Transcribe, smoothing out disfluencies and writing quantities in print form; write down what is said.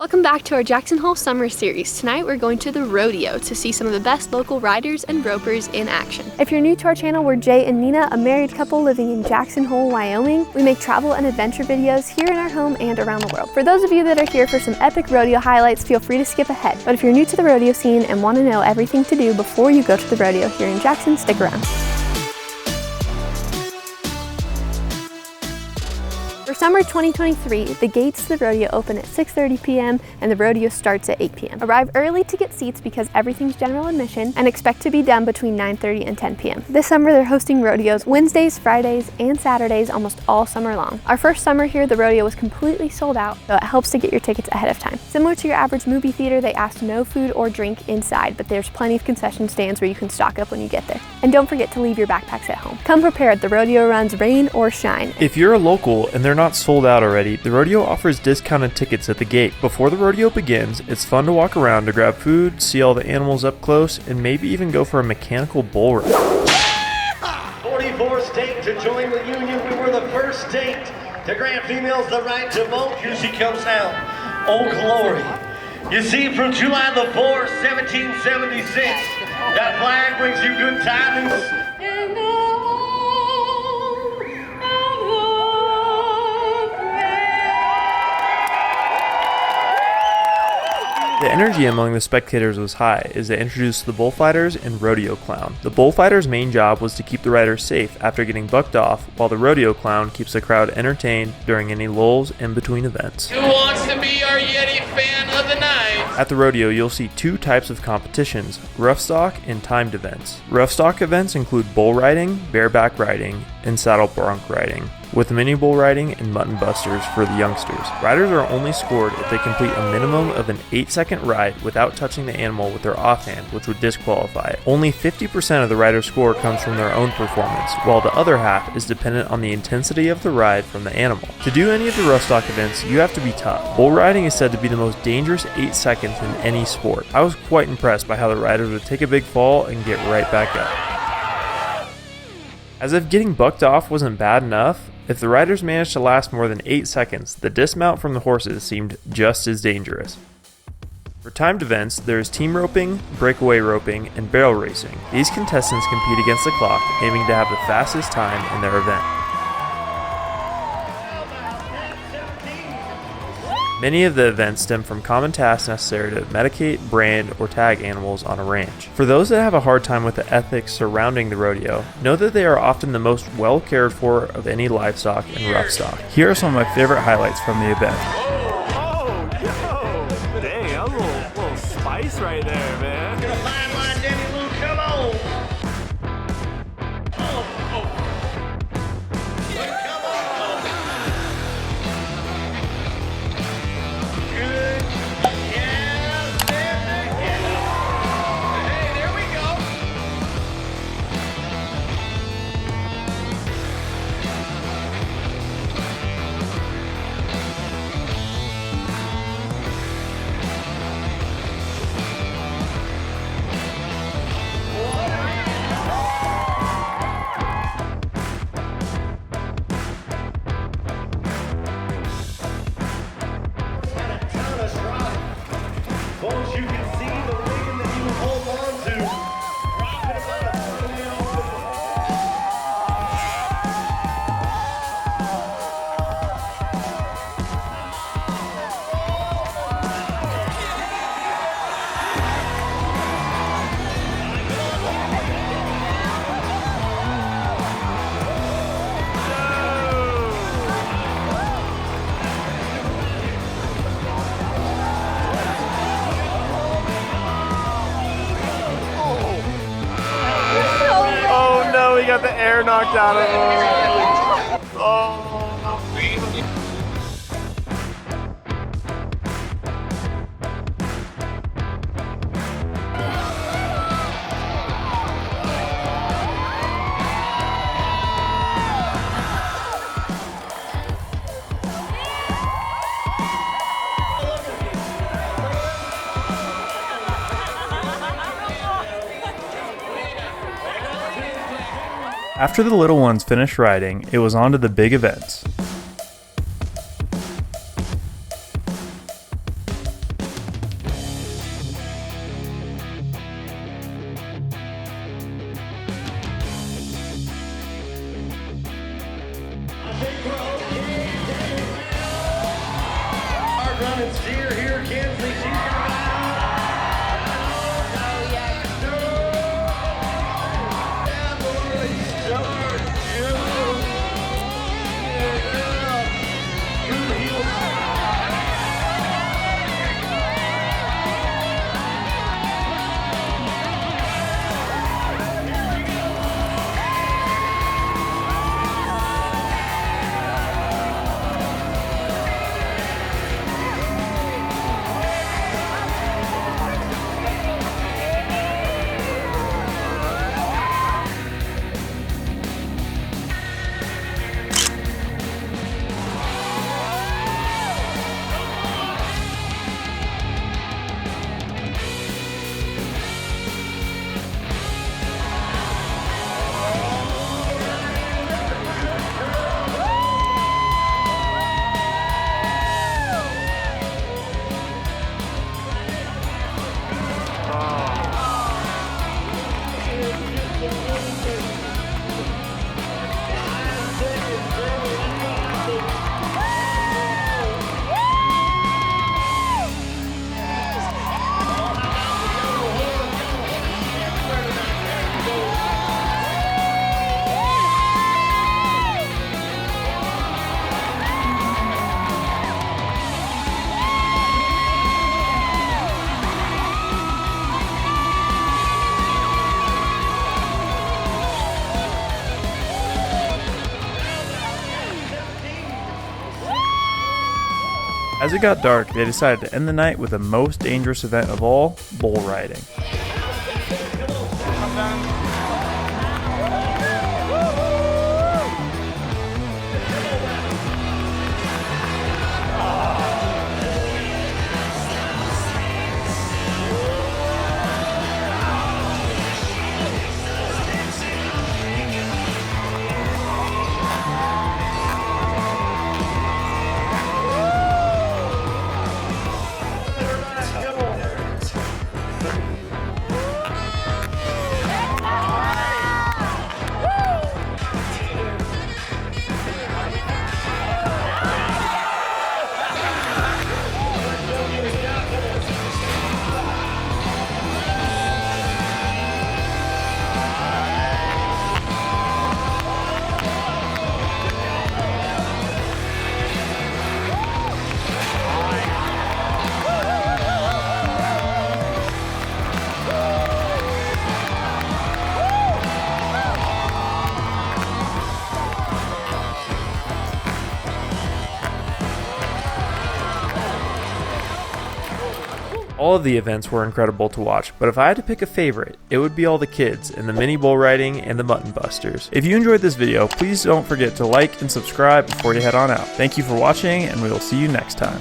Welcome back to our Jackson Hole Summer Series. Tonight we're going to the rodeo to see some of the best local riders and ropers in action. If you're new to our channel, we're Jay and Nina, a married couple living in Jackson Hole, Wyoming. We make travel and adventure videos here in our home and around the world. For those of you that are here for some epic rodeo highlights, feel free to skip ahead. But if you're new to the rodeo scene and want to know everything to do before you go to the rodeo here in Jackson, stick around. For summer 2023, the gates to the rodeo open at 6:30 p.m. and the rodeo starts at 8 p.m. Arrive early to get seats because everything's general admission, and expect to be done between 9:30 and 10 p.m. This summer they're hosting rodeos Wednesdays, Fridays, and Saturdays almost all summer long. Our first summer here, the rodeo was completely sold out, so it helps to get your tickets ahead of time. Similar to your average movie theater, they ask no food or drink inside, but there's plenty of concession stands where you can stock up when you get there. And don't forget to leave your backpacks at home. Come prepared, the rodeo runs rain or shine. If you're a local and they're not sold out already, the rodeo offers discounted tickets at the gate. Before the rodeo begins, it's fun to walk around to grab food, see all the animals up close, and maybe even go for a mechanical bull ride. 44th state to join the union. We were the first state to grant females the right to vote. Here she comes now. Oh, glory. You see, from July the 4th, 1776, that flag brings you good tidings. The energy among the spectators was high as they introduced the bullfighters and rodeo clown. The bullfighter's main job was to keep the riders safe after getting bucked off, while the rodeo clown keeps the crowd entertained during any lulls in between events. Who wants to be our Yeti fan of the night? At the rodeo, you'll see two types of competitions, rough stock and timed events. Rough stock events include bull riding, bareback riding, and saddle bronc riding, with mini bull riding and mutton busters for the youngsters. Riders are only scored if they complete a minimum of an 8-second ride without touching the animal with their offhand, which would disqualify it. Only 50% of the rider's score comes from their own performance, while the other half is dependent on the intensity of the ride from the animal. To do any of the rough stock events, you have to be tough. Bull riding is said to be the most dangerous 8 seconds in any sport. I was quite impressed by how the riders would take a big fall and get right back up. As if getting bucked off wasn't bad enough, if the riders managed to last more than 8 seconds, the dismount from the horses seemed just as dangerous. For timed events, there is team roping, breakaway roping, and barrel racing. These contestants compete against the clock, aiming to have the fastest time in their event. Many of the events stem from common tasks necessary to medicate, brand, or tag animals on a ranch. For those that have a hard time with the ethics surrounding the rodeo, know that they are often the most well cared for of any livestock and rough stock. Here are some of my favorite highlights from the event. Oh, yo! Dang, that was a little spice right there, man. Get a fine line, Danny Lou, come on. Folks, you can see the rigging that you hold on to. Dropping about a 20-ounce. He got the air knocked out of him. Oh. After the little ones finished riding, it was on to the big events. steer here, Kinsley. She's gonna As it got dark, they decided to end the night with the most dangerous event of all, bull riding. All of the events were incredible to watch, but if I had to pick a favorite, it would be all the kids in the mini bull riding and the mutton busters. If you enjoyed this video, please don't forget to like and subscribe before you head on out. Thank you for watching, and we will see you next time.